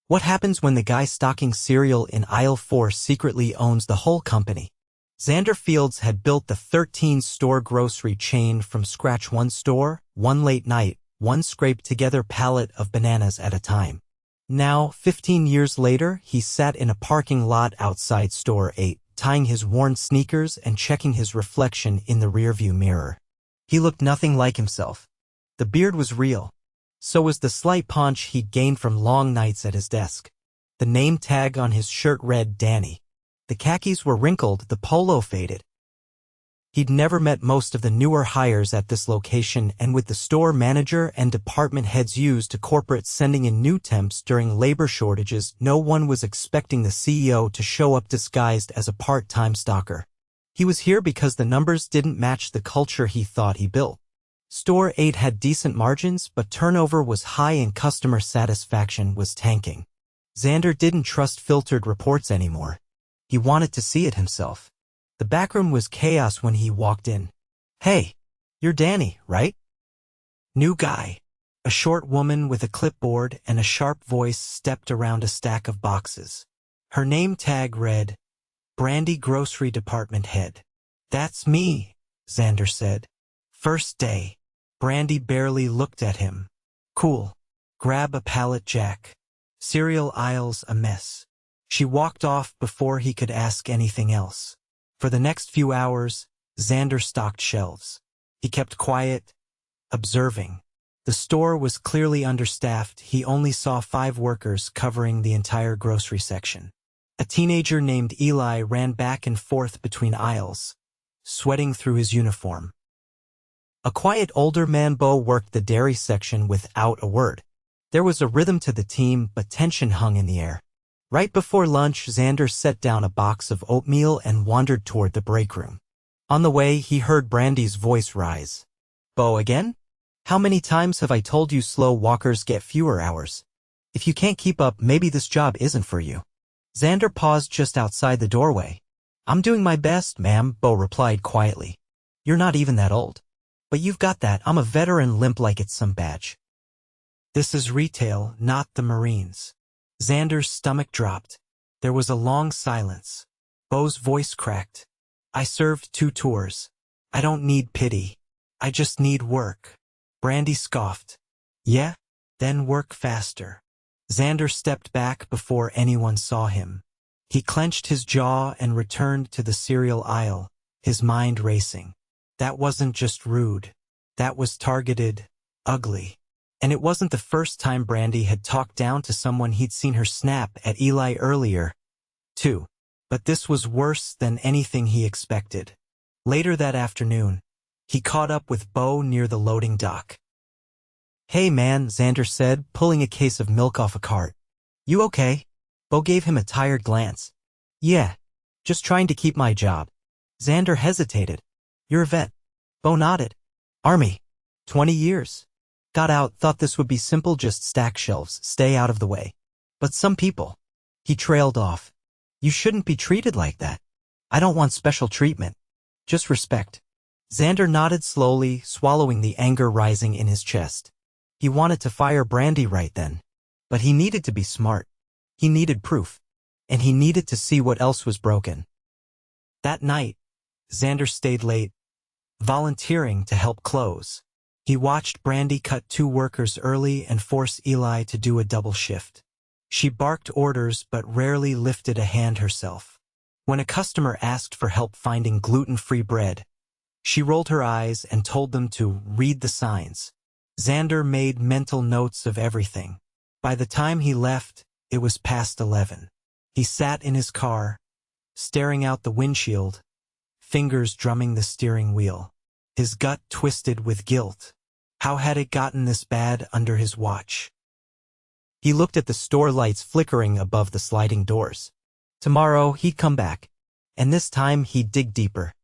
What happens when the guy stocking cereal in aisle 4 secretly owns the whole company? Xander Fields had built the 13-store grocery chain from scratch, one store, one late night, one scraped-together pallet of bananas at a time. Now, 15 years later, he sat in a parking lot outside Store 8, tying his worn sneakers and checking his reflection in the rearview mirror. He looked nothing like himself. The beard was real. So was the slight paunch he'd gained from long nights at his desk. The name tag on his shirt read Danny. The khakis were wrinkled, the polo faded. He'd never met most of the newer hires at this location, and with the store manager and department heads used to corporate sending in new temps during labor shortages, no one was expecting the CEO to show up disguised as a part-time stalker. He was here because the numbers didn't match the culture he thought he built. Store 8 had decent margins, but turnover was high and customer satisfaction was tanking. Xander didn't trust filtered reports anymore. He wanted to see it himself. The backroom was chaos when he walked in. "Hey, you're Danny, right?" New guy. A short woman with a clipboard and a sharp voice stepped around a stack of boxes. Her name tag read, Brandy Grocery Department Head. "That's me," Xander said. "First day." Brandy barely looked at him. "Cool. Grab a pallet jack. Cereal aisle's a mess." She walked off before he could ask anything else. For the next few hours, Xander stocked shelves. He kept quiet, observing. The store was clearly understaffed. He only saw 5 workers covering the entire grocery section. A teenager named Eli ran back and forth between aisles, sweating through his uniform. A quiet older man, Bo, worked the dairy section without a word. There was a rhythm to the team, but tension hung in the air. Right before lunch, Xander set down a box of oatmeal and wandered toward the break room. On the way, he heard Brandy's voice rise. "Bo, again? How many times have I told you slow walkers get fewer hours? If you can't keep up, maybe this job isn't for you." Xander paused just outside the doorway. "I'm doing my best, ma'am," Bo replied quietly. "You're not even that old. But you've got that I'm a veteran limp like it's some badge." "This is retail, not the Marines." Xander's stomach dropped. There was a long silence. Bo's voice cracked. "I served 2 tours. I don't need pity. I just need work." Brandy scoffed. "Yeah? Then work faster." Xander stepped back before anyone saw him. He clenched his jaw and returned to the cereal aisle, his mind racing. That wasn't just rude. That was targeted, ugly. And it wasn't the first time Brandy had talked down to someone. He'd seen her snap at Eli earlier, too. But this was worse than anything he expected. Later that afternoon, he caught up with Bo near the loading dock. "Hey man," Xander said, pulling a case of milk off a cart. "You okay?" Bo gave him a tired glance. "Yeah, just trying to keep my job." Xander hesitated. "You're a vet." Bo nodded. "Army. 20 years. Got out, thought this would be simple, just stack shelves, stay out of the way. But some people." He trailed off. "You shouldn't be treated like that. I don't want special treatment. Just respect." Xander nodded slowly, swallowing the anger rising in his chest. He wanted to fire Brandy right then. But he needed to be smart. He needed proof. And he needed to see what else was broken. That night, Xander stayed late, volunteering to help close. He watched Brandy cut 2 workers early and force Eli to do a double shift. She barked orders but rarely lifted a hand herself. When a customer asked for help finding gluten-free bread, she rolled her eyes and told them to read the signs. Xander made mental notes of everything. By the time he left, it was past 11. He sat in his car, staring out the windshield, fingers drumming the steering wheel. His gut twisted with guilt. How had it gotten this bad under his watch? He looked at the store lights flickering above the sliding doors. Tomorrow he'd come back, and this time he'd dig deeper.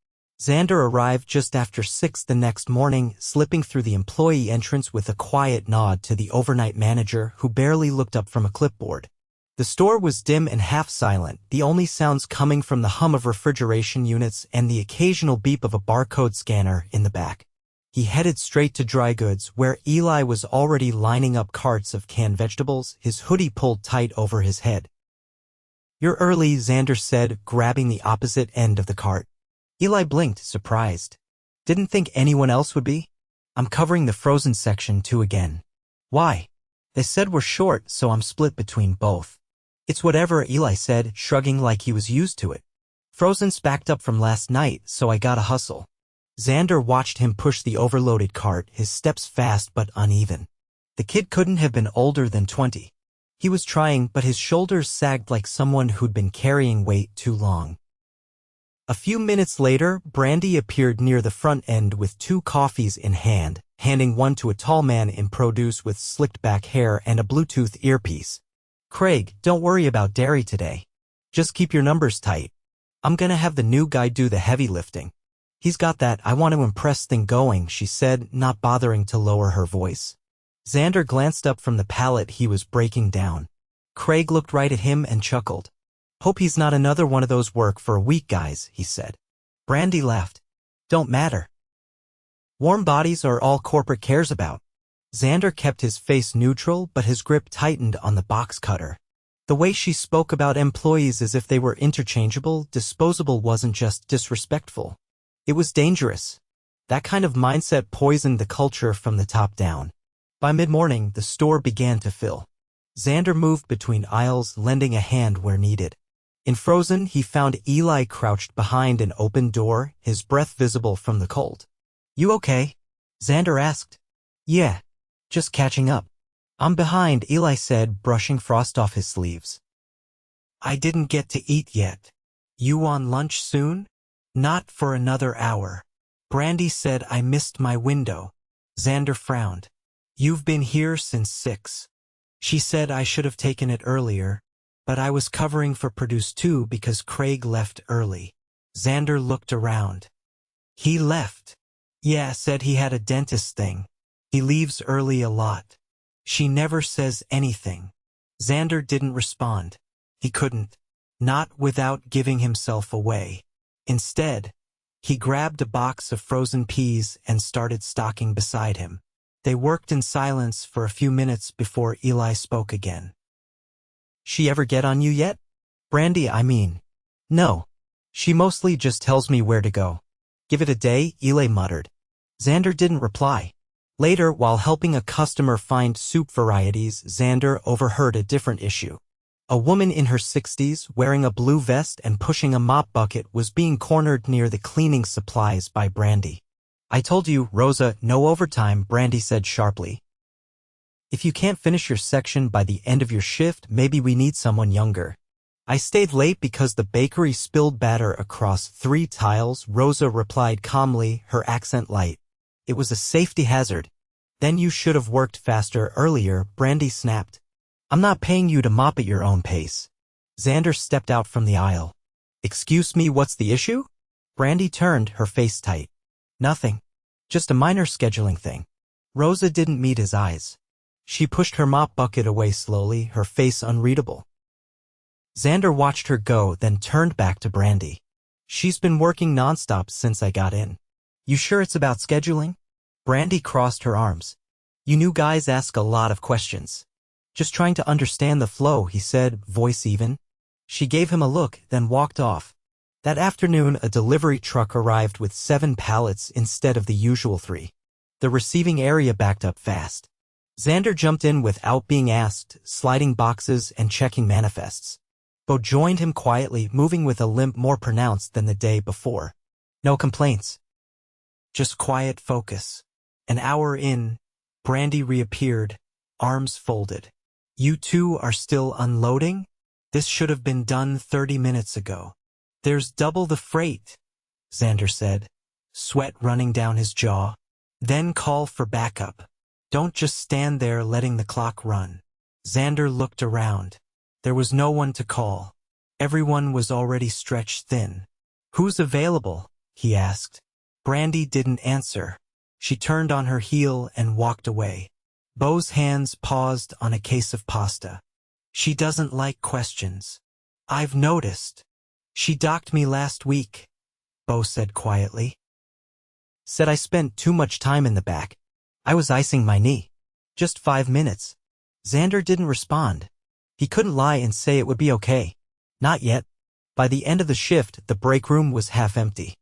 Xander arrived just after 6 the next morning, slipping through the employee entrance with a quiet nod to the overnight manager who barely looked up from a clipboard. The store was dim and half-silent, the only sounds coming from the hum of refrigeration units and the occasional beep of a barcode scanner in the back. He headed straight to dry goods, where Eli was already lining up carts of canned vegetables, his hoodie pulled tight over his head. "You're early," Xander said, grabbing the opposite end of the cart. Eli blinked, surprised. "Didn't think anyone else would be? I'm covering the frozen section too again." "Why?" "They said we're short, so I'm split between both." "It's whatever," Eli said, shrugging like he was used to it. "Frozen's backed up from last night, so I gotta hustle." Xander watched him push the overloaded cart, his steps fast but uneven. The kid couldn't have been older than 20. He was trying, but his shoulders sagged like someone who'd been carrying weight too long. A few minutes later, Brandy appeared near the front end with 2 coffees in hand, handing one to a tall man in produce with slicked-back hair and a Bluetooth earpiece. "Craig, don't worry about dairy today. Just keep your numbers tight. I'm gonna have the new guy do the heavy lifting. He's got that I want to impress thing going," she said, not bothering to lower her voice. Xander glanced up from the pallet he was breaking down. Craig looked right at him and chuckled. "Hope he's not another one of those work for a week guys," he said. Brandy laughed. "Don't matter. Warm bodies are all corporate cares about." Xander kept his face neutral, but his grip tightened on the box cutter. The way she spoke about employees as if they were interchangeable, disposable wasn't just disrespectful. It was dangerous. That kind of mindset poisoned the culture from the top down. By mid-morning, the store began to fill. Xander moved between aisles, lending a hand where needed. In frozen, he found Eli crouched behind an open door, his breath visible from the cold. "You okay?" Xander asked. "Yeah. Just catching up." "I'm behind," Eli said, brushing frost off his sleeves. "I didn't get to eat yet." "You on lunch soon?" "Not for another hour. Brandy said I missed my window." Xander frowned. "You've been here since 6. She said I should have taken it earlier, but I was covering for Produce 2 because Craig left early." Xander looked around. "He left?" "Yeah, said he had a dentist thing. He leaves early a lot. She never says anything." Xander didn't respond. He couldn't. Not without giving himself away. Instead, he grabbed a box of frozen peas and started stocking beside him. They worked in silence for a few minutes before Eli spoke again. "She ever get on you yet?" "Brandy, I mean." "No. She mostly just tells me where to go." "Give it a day," Eli muttered. Xander didn't reply. Later, while helping a customer find soup varieties, Xander overheard a different issue. A woman in her 60s, wearing a blue vest and pushing a mop bucket, was being cornered near the cleaning supplies by Brandy. "I told you, Rosa, no overtime," Brandy said sharply. "If you can't finish your section by the end of your shift, maybe we need someone younger." "I stayed late because the bakery spilled batter across 3 tiles," Rosa replied calmly, her accent light. "It was a safety hazard." "Then you should have worked faster earlier," Brandy snapped. "I'm not paying you to mop at your own pace." Xander stepped out from the aisle. "Excuse me, what's the issue?" Brandy turned, her face tight. "Nothing. Just a minor scheduling thing." Rosa didn't meet his eyes. She pushed her mop bucket away slowly, her face unreadable. Xander watched her go, then turned back to Brandy. "She's been working nonstop since I got in." "You sure it's about scheduling?" Brandy crossed her arms. "You new guys ask a lot of questions." "Just trying to understand the flow," he said, voice even. She gave him a look, then walked off. That afternoon, a delivery truck arrived with 7 pallets instead of the usual 3. The receiving area backed up fast. Xander jumped in without being asked, sliding boxes and checking manifests. Bo joined him quietly, moving with a limp more pronounced than the day before. No complaints. Just quiet focus. An hour in, Brandy reappeared, arms folded. "You two are still unloading? This should have been done 30 minutes ago." "There's double the freight," Xander said, sweat running down his jaw. "Then call for backup. Don't just stand there letting the clock run." Xander looked around. There was no one to call. Everyone was already stretched thin. "Who's available?" he asked. Brandy didn't answer. She turned on her heel and walked away. Bo's hands paused on a case of pasta. "She doesn't like questions. I've noticed. She docked me last week," Bo said quietly. Said I spent too much time in the back. I was icing my knee. Just 5 minutes. Xander didn't respond. He couldn't lie and say it would be okay. Not yet. By the end of the shift, the break room was half empty.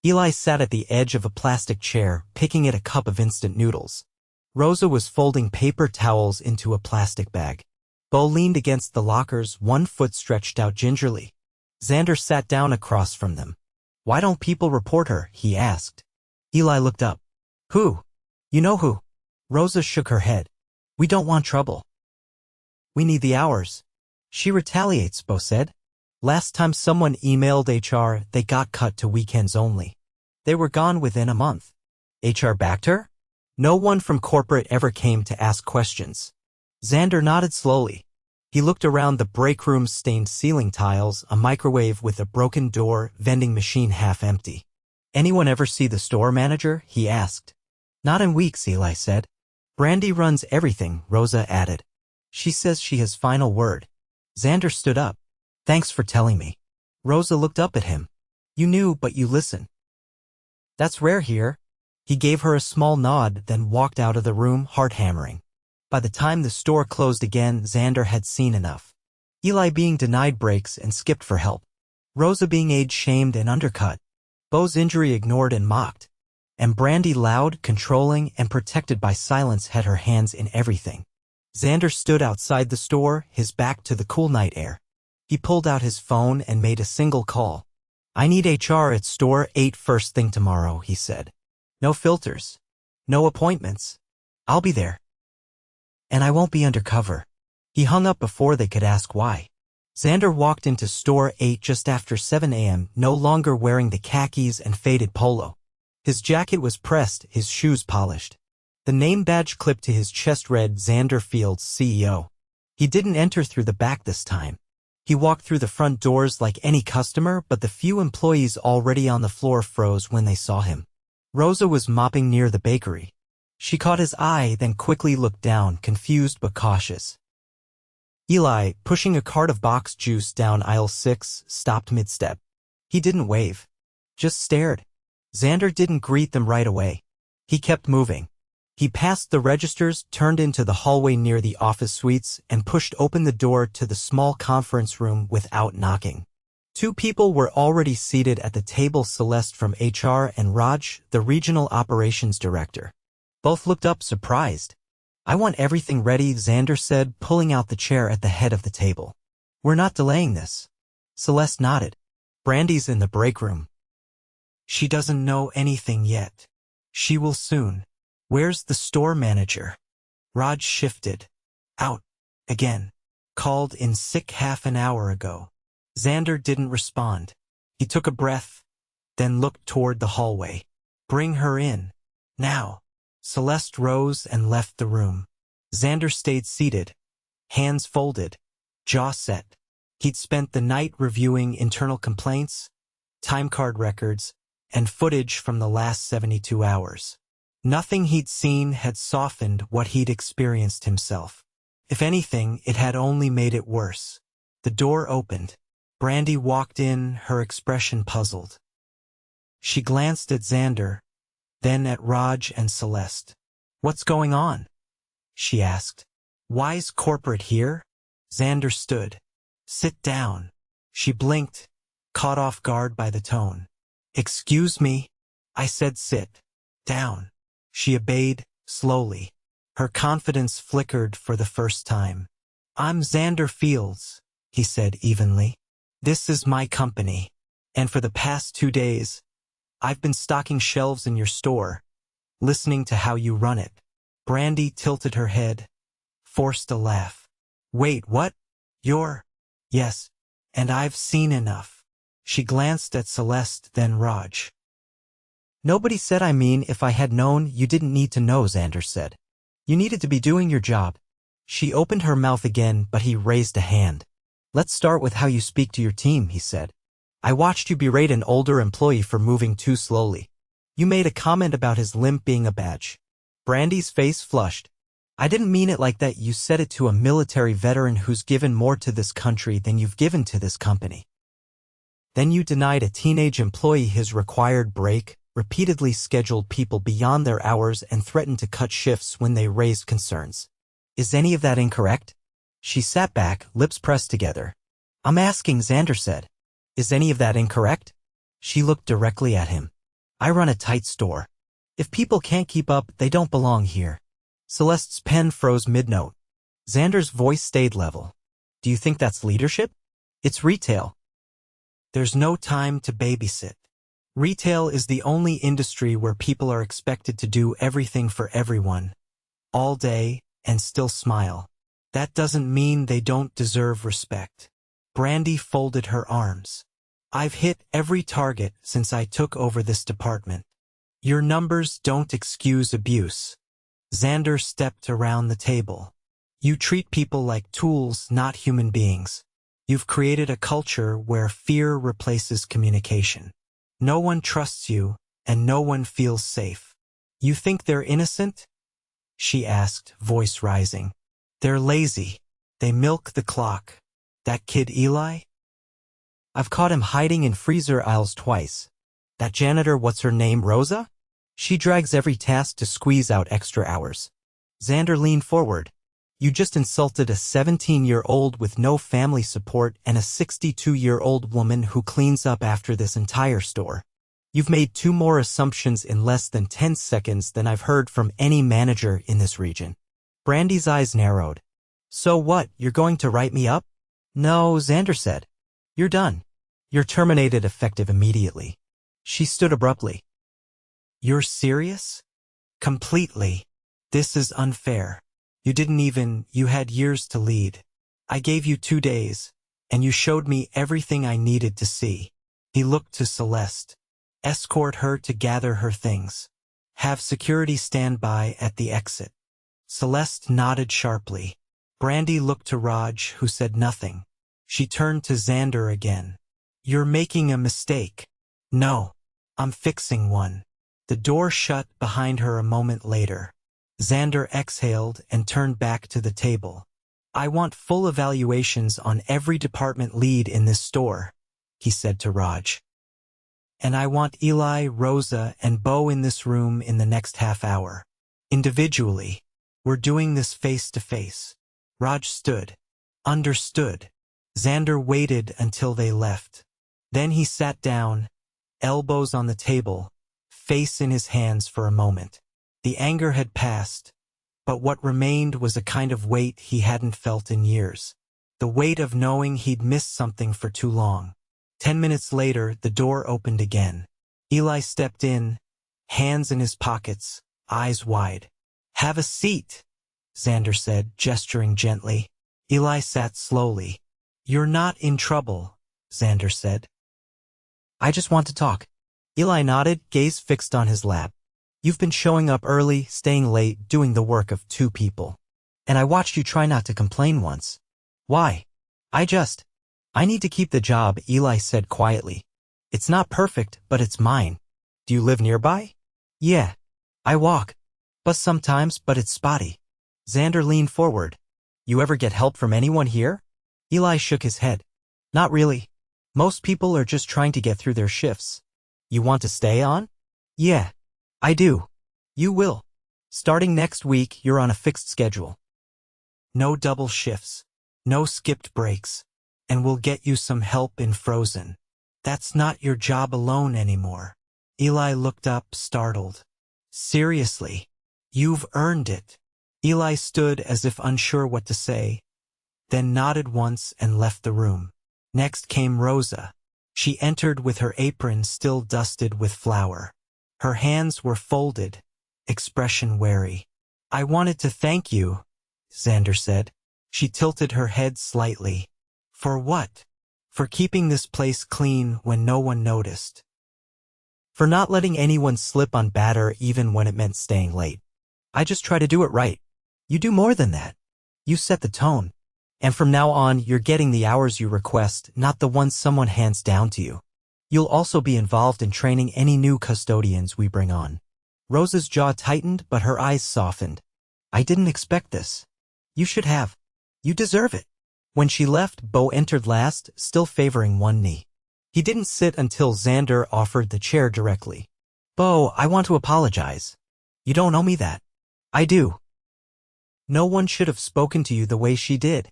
Eli sat at the edge of a plastic chair, picking at a cup of instant noodles. Rosa was folding paper towels into a plastic bag. Bo leaned against the lockers, one foot stretched out gingerly. Xander sat down across from them. Why don't people report her? He asked. Eli looked up. Who? You know who? Rosa shook her head. We don't want trouble. We need the hours. She retaliates, Bo said. Last time someone emailed HR, they got cut to weekends only. They were gone within a month. HR backed her? No one from corporate ever came to ask questions. Xander nodded slowly. He looked around the break room's stained ceiling tiles, a microwave with a broken door, vending machine half empty. Anyone ever see the store manager? He asked. Not in weeks, Eli said. Brandy runs everything, Rosa added. She says she has final word. Xander stood up. Thanks for telling me. Rosa looked up at him. You knew, but you listen. That's rare here. He gave her a small nod, then walked out of the room, heart hammering. By the time the store closed again, Xander had seen enough. Eli being denied breaks and skipped for help. Rosa being age-shamed and undercut. Bo's injury ignored and mocked. And Brandy, loud, controlling, and protected by silence, had her hands in everything. Xander stood outside the store, his back to the cool night air. He pulled out his phone and made a single call. I need HR at store 8 first thing tomorrow, he said. No filters. No appointments. I'll be there. And I won't be undercover. He hung up before they could ask why. Xander walked into store 8 just after 7 a.m., no longer wearing the khakis and faded polo. His jacket was pressed, his shoes polished. The name badge clipped to his chest read Xander Fields, CEO. He didn't enter through the back this time. He walked through the front doors like any customer, but the few employees already on the floor froze when they saw him. Rosa was mopping near the bakery. She caught his eye, then quickly looked down, confused but cautious. Eli, pushing a cart of boxed juice down aisle 6, stopped mid-step. He didn't wave. Just stared. Xander didn't greet them right away. He kept moving. He passed the registers, turned into the hallway near the office suites, and pushed open the door to the small conference room without knocking. 2 people were already seated at the table, Celeste from HR and Raj, the regional operations director. Both looked up surprised. I want everything ready, Xander said, pulling out the chair at the head of the table. We're not delaying this. Celeste nodded. Brandy's in the break room. She doesn't know anything yet. She will soon. Where's the store manager? Raj shifted. Out. Again. Called in sick half an hour ago. Xander didn't respond. He took a breath, then looked toward the hallway. Bring her in. Now. Celeste rose and left the room. Xander stayed seated, hands folded, jaw set. He'd spent the night reviewing internal complaints, time card records, and footage from the last 72 hours. Nothing he'd seen had softened what he'd experienced himself. If anything, it had only made it worse. The door opened. Brandy walked in, her expression puzzled. She glanced at Xander, then at Raj and Celeste. What's going on? She asked. Why's corporate here? Xander stood. Sit down. She blinked, caught off guard by the tone. Excuse me? I said sit down. She obeyed, slowly. Her confidence flickered for the first time. I'm Xander Fields, he said evenly. This is my company, and for the past 2 days, I've been stocking shelves in your store, listening to how you run it. Brandy tilted her head, forced a laugh. Wait, what? You're... Yes, and I've seen enough. She glanced at Celeste, then Raj. Nobody said I mean if I had known you didn't need to know, Xander said. You needed to be doing your job. She opened her mouth again, but he raised a hand. Let's start with how you speak to your team, he said. I watched you berate an older employee for moving too slowly. You made a comment about his limp being a badge. Brandy's face flushed. I didn't mean it like that. You said it to a military veteran who's given more to this country than you've given to this company. Then you denied a teenage employee his required break, repeatedly scheduled people beyond their hours and threatened to cut shifts when they raised concerns. Is any of that incorrect? She sat back, lips pressed together. I'm asking, Xander said. Is any of that incorrect? She looked directly at him. I run a tight store. If people can't keep up, they don't belong here. Celeste's pen froze mid-note. Xander's voice stayed level. Do you think that's leadership? It's retail. There's no time to babysit. Retail is the only industry where people are expected to do everything for everyone, all day, and still smile. That doesn't mean they don't deserve respect. Brandy folded her arms. I've hit every target since I took over this department. Your numbers don't excuse abuse. Xander stepped around the table. You treat people like tools, not human beings. You've created a culture where fear replaces communication. No one trusts you, and no one feels safe. You think they're innocent? She asked, voice rising. They're lazy. They milk the clock. That kid Eli? I've caught him hiding in freezer aisles twice. That janitor, what's her name, Rosa? She drags every task to squeeze out extra hours. Xander leaned forward. You just insulted a 17-year-old with no family support and a 62-year-old woman who cleans up after this entire store. You've made 2 more assumptions in less than 10 seconds than I've heard from any manager in this region. Brandy's eyes narrowed. So what, you're going to write me up? No, Xander said. You're done. You're terminated effective immediately. She stood abruptly. You're serious? Completely. This is unfair. You had years to lead. I gave you 2 days, and you showed me everything I needed to see. He looked to Celeste. Escort her to gather her things. Have security stand by at the exit. Celeste nodded sharply. Brandy looked to Raj, who said nothing. She turned to Xander again. You're making a mistake. No, I'm fixing one. The door shut behind her a moment later. Xander exhaled and turned back to the table. I want full evaluations on every department lead in this store, he said to Raj. And I want Eli, Rosa, and Bo in this room in the next half hour. Individually. We're doing this face to face. Raj stood. Understood. Xander waited until they left. Then he sat down, elbows on the table, face in his hands for a moment. The anger had passed, but what remained was a kind of weight he hadn't felt in years. The weight of knowing he'd missed something for too long. 10 minutes later, the door opened again. Eli stepped in, hands in his pockets, eyes wide. Have a seat, Xander said, gesturing gently. Eli sat slowly. You're not in trouble, Xander said. I just want to talk. Eli nodded, gaze fixed on his lap. You've been showing up early, staying late, doing the work of 2 people. And I watched you try not to complain once. Why? I need to keep the job, Eli said quietly. It's not perfect, but it's mine. Do you live nearby? Yeah. I walk. Bus sometimes, but it's spotty. Xander leaned forward. You ever get help from anyone here? Eli shook his head. Not really. Most people are just trying to get through their shifts. You want to stay on? Yeah. I do. You will. Starting next week, you're on a fixed schedule. No double shifts. No skipped breaks. And we'll get you some help in Frozen. That's not your job alone anymore. Eli looked up, startled. Seriously? You've earned it. Eli stood as if unsure what to say, then nodded once and left the room. Next came Rosa. She entered with her apron still dusted with flour. Her hands were folded, expression wary. I wanted to thank you, Xander said. She tilted her head slightly. For what? For keeping this place clean when no one noticed. For not letting anyone slip on batter even when it meant staying late. I just try to do it right. You do more than that. You set the tone. And from now on, you're getting the hours you request, not the ones someone hands down to you. You'll also be involved in training any new custodians we bring on. Rosa's jaw tightened, but her eyes softened. I didn't expect this. You should have. You deserve it. When she left, Bo entered last, still favoring one knee. He didn't sit until Xander offered the chair directly. Bo, I want to apologize. You don't owe me that. I do. No one should have spoken to you the way she did.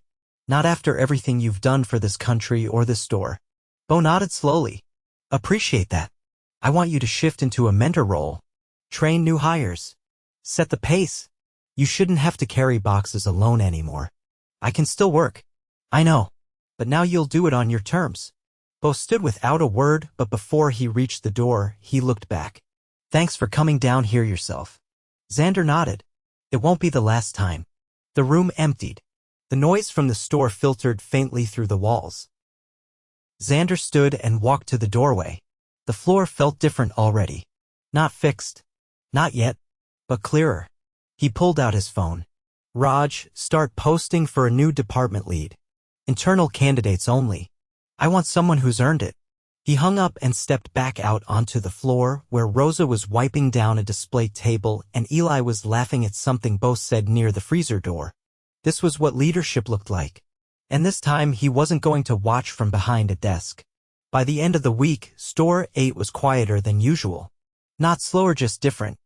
Not after everything you've done for this country or this store. Bo nodded slowly. Appreciate that. I want you to shift into a mentor role. Train new hires. Set the pace. You shouldn't have to carry boxes alone anymore. I can still work. I know. But now you'll do it on your terms. Bo stood without a word, but before he reached the door, he looked back. Thanks for coming down here yourself. Xander nodded. It won't be the last time. The room emptied. The noise from the store filtered faintly through the walls. Xander stood and walked to the doorway. The floor felt different already. Not fixed. Not yet. But clearer. He pulled out his phone. Raj, start posting for a new department lead. Internal candidates only. I want someone who's earned it. He hung up and stepped back out onto the floor where Rosa was wiping down a display table and Eli was laughing at something both said near the freezer door. This was what leadership looked like. And this time he wasn't going to watch from behind a desk. By the end of the week, Store 8 was quieter than usual. Not slower, just different.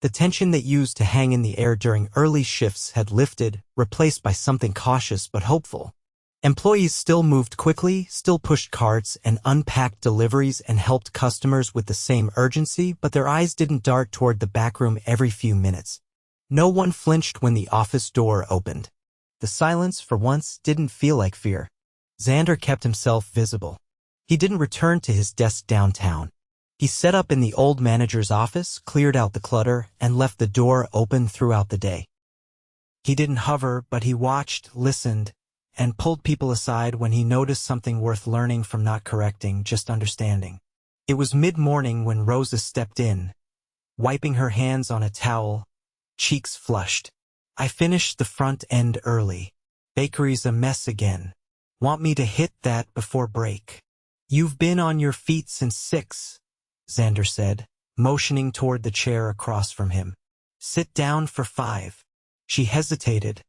The tension that used to hang in the air during early shifts had lifted, replaced by something cautious but hopeful. Employees still moved quickly, still pushed carts and unpacked deliveries and helped customers with the same urgency, but their eyes didn't dart toward the backroom every few minutes. No one flinched when the office door opened. The silence, for once, didn't feel like fear. Xander kept himself visible. He didn't return to his desk downtown. He set up in the old manager's office, cleared out the clutter, and left the door open throughout the day. He didn't hover, but he watched, listened, and pulled people aside when he noticed something worth learning from, not correcting, just understanding. It was mid-morning when Rosa stepped in, wiping her hands on a towel, cheeks flushed. I finished the front end early. Bakery's a mess again. Want me to hit that before break? You've been on your feet since 6, Xander said, motioning toward the chair across from him. Sit down for 5. She hesitated,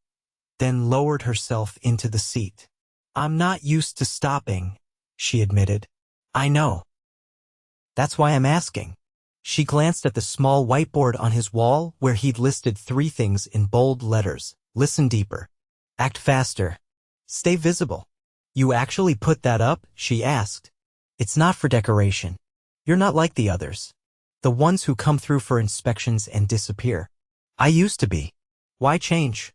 then lowered herself into the seat. I'm not used to stopping, she admitted. I know. That's why I'm asking. She glanced at the small whiteboard on his wall where he'd listed 3 things in bold letters. Listen deeper. Act faster. Stay visible. You actually put that up? She asked. It's not for decoration. You're not like the others. The ones who come through for inspections and disappear. I used to be. Why change?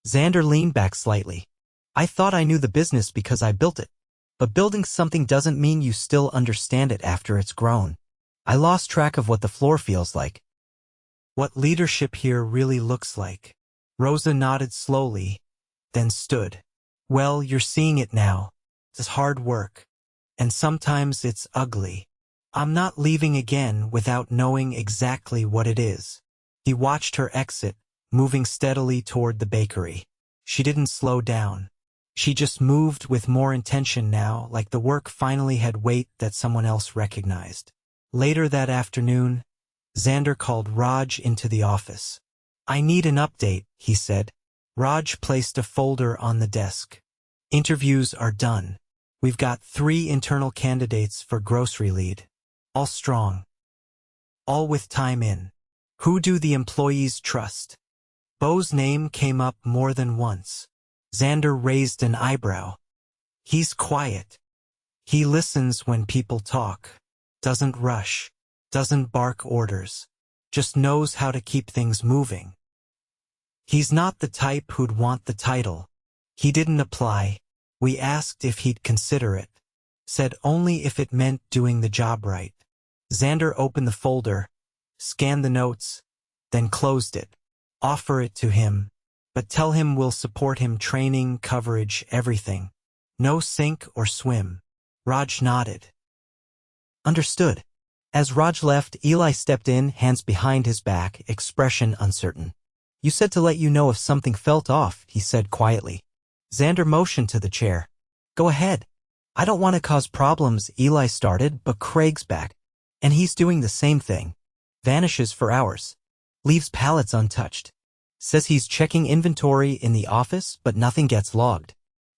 Xander leaned back slightly. I thought I knew the business because I built it. But building something doesn't mean you still understand it after it's grown. I lost track of what the floor feels like. What leadership here really looks like. Rosa nodded slowly, then stood. Well, you're seeing it now. It's hard work. And sometimes it's ugly. I'm not leaving again without knowing exactly what it is. He watched her exit, moving steadily toward the bakery. She didn't slow down. She just moved with more intention now, like the work finally had weight that someone else recognized. Later that afternoon, Xander called Raj into the office. I need an update, he said. Raj placed a folder on the desk. Interviews are done. We've got 3 internal candidates for grocery lead. All strong. All with time in. Who do the employees trust? Bo's name came up more than once. Xander raised an eyebrow. He's quiet. He listens when people talk. Doesn't rush. Doesn't bark orders. Just knows how to keep things moving. He's not the type who'd want the title. He didn't apply. We asked if he'd consider it. Said only if it meant doing the job right. Xander opened the folder, scanned the notes, then closed it. Offer it to him, but tell him we'll support him, training, coverage, everything. No sink or swim. Raj nodded. Understood. As Raj left, Eli stepped in, hands behind his back, expression uncertain. You said to let you know if something felt off, he said quietly. Xander motioned to the chair. Go ahead. I don't want to cause problems, Eli started, but Craig's back. And he's doing the same thing. Vanishes for hours. Leaves pallets untouched. Says he's checking inventory in the office, but nothing gets logged.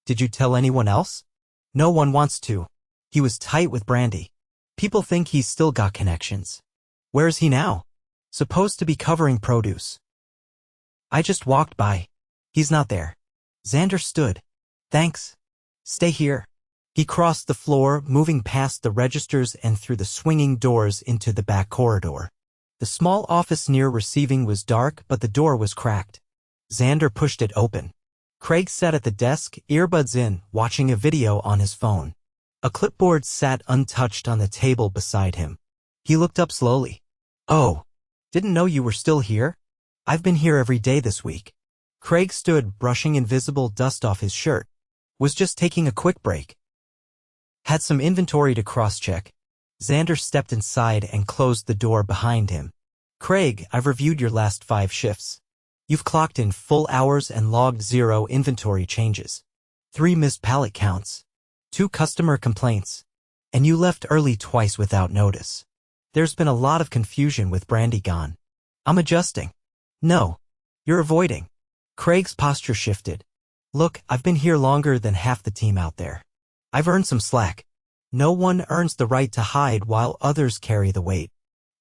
Did you tell anyone else? No one wants to. He was tight with Brandy. People think he's still got connections. Where is he now? Supposed to be covering produce. I just walked by. He's not there. Xander stood. Thanks. Stay here. He crossed the floor, moving past the registers and through the swinging doors into the back corridor. The small office near receiving was dark, but the door was cracked. Xander pushed it open. Craig sat at the desk, earbuds in, watching a video on his phone. A clipboard sat untouched on the table beside him. He looked up slowly. Oh, didn't know you were still here? I've been here every day this week. Craig stood, brushing invisible dust off his shirt. Was just taking a quick break. Had some inventory to cross-check. Xander stepped inside and closed the door behind him. Craig, I've reviewed your last 5 shifts. You've clocked in full hours and logged 0 inventory changes. 3 missed pallet counts. 2 customer complaints. And you left early twice without notice. There's been a lot of confusion with Brandy gone. I'm adjusting. No. You're avoiding. Craig's posture shifted. Look, I've been here longer than half the team out there. I've earned some slack. No one earns the right to hide while others carry the weight.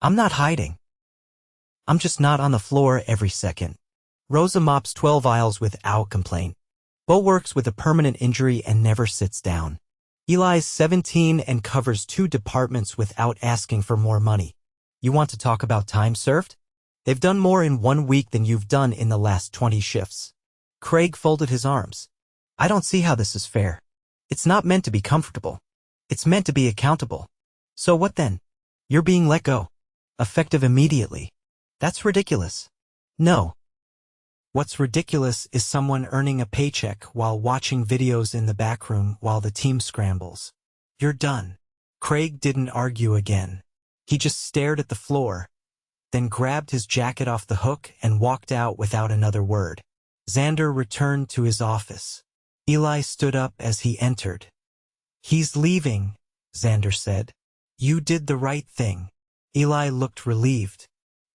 I'm not hiding. I'm just not on the floor every second. Rosa mops 12 aisles without complaint. Bo works with a permanent injury and never sits down. Eli's 17 and covers 2 departments without asking for more money. You want to talk about time served? They've done more in 1 week than you've done in the last 20 shifts. Craig folded his arms. I don't see how this is fair. It's not meant to be comfortable. It's meant to be accountable. So what then? You're being let go. Effective immediately. That's ridiculous. No. What's ridiculous is someone earning a paycheck while watching videos in the back room while the team scrambles. You're done. Craig didn't argue again. He just stared at the floor, then grabbed his jacket off the hook and walked out without another word. Xander returned to his office. Eli stood up as he entered. He's leaving, Xander said. You did the right thing. Eli looked relieved.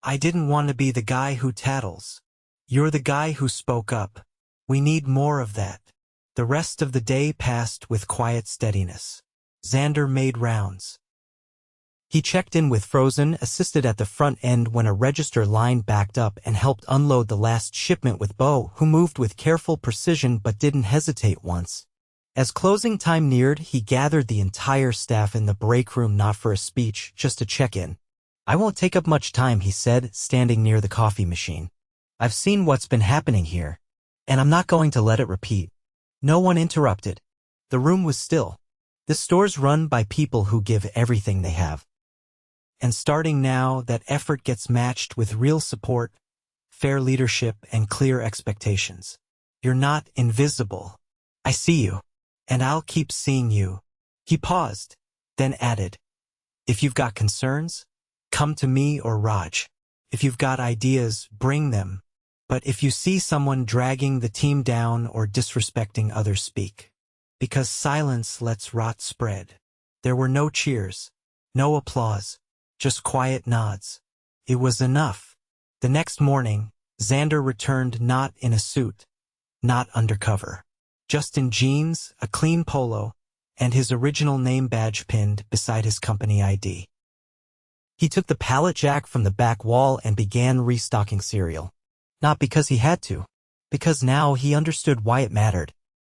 I didn't want to be the guy who tattles. You're the guy who spoke up. We need more of that. The rest of the day passed with quiet steadiness. Xander made rounds. He checked in with Frozen, assisted at the front end when a register line backed up, and helped unload the last shipment with Bo, who moved with careful precision but didn't hesitate once. As closing time neared, he gathered the entire staff in the break room, not for a speech, just to check in. I won't take up much time, he said, standing near the coffee machine. I've seen what's been happening here, and I'm not going to let it repeat. No one interrupted. The room was still. The store's run by people who give everything they have. And starting now, that effort gets matched with real support, fair leadership, and clear expectations. You're not invisible. I see you. And I'll keep seeing you. He paused, then added, if you've got concerns, come to me or Raj. If you've got ideas, bring them. But if you see someone dragging the team down or disrespecting others, speak. Because silence lets rot spread. There were no cheers, no applause. Just quiet nods. It was enough. The next morning, Xander returned not in a suit, not undercover. Just in jeans, a clean polo, and his original name badge pinned beside his company ID. He took the pallet jack from the back wall and began restocking cereal. Not because he had to, because now he understood why it mattered.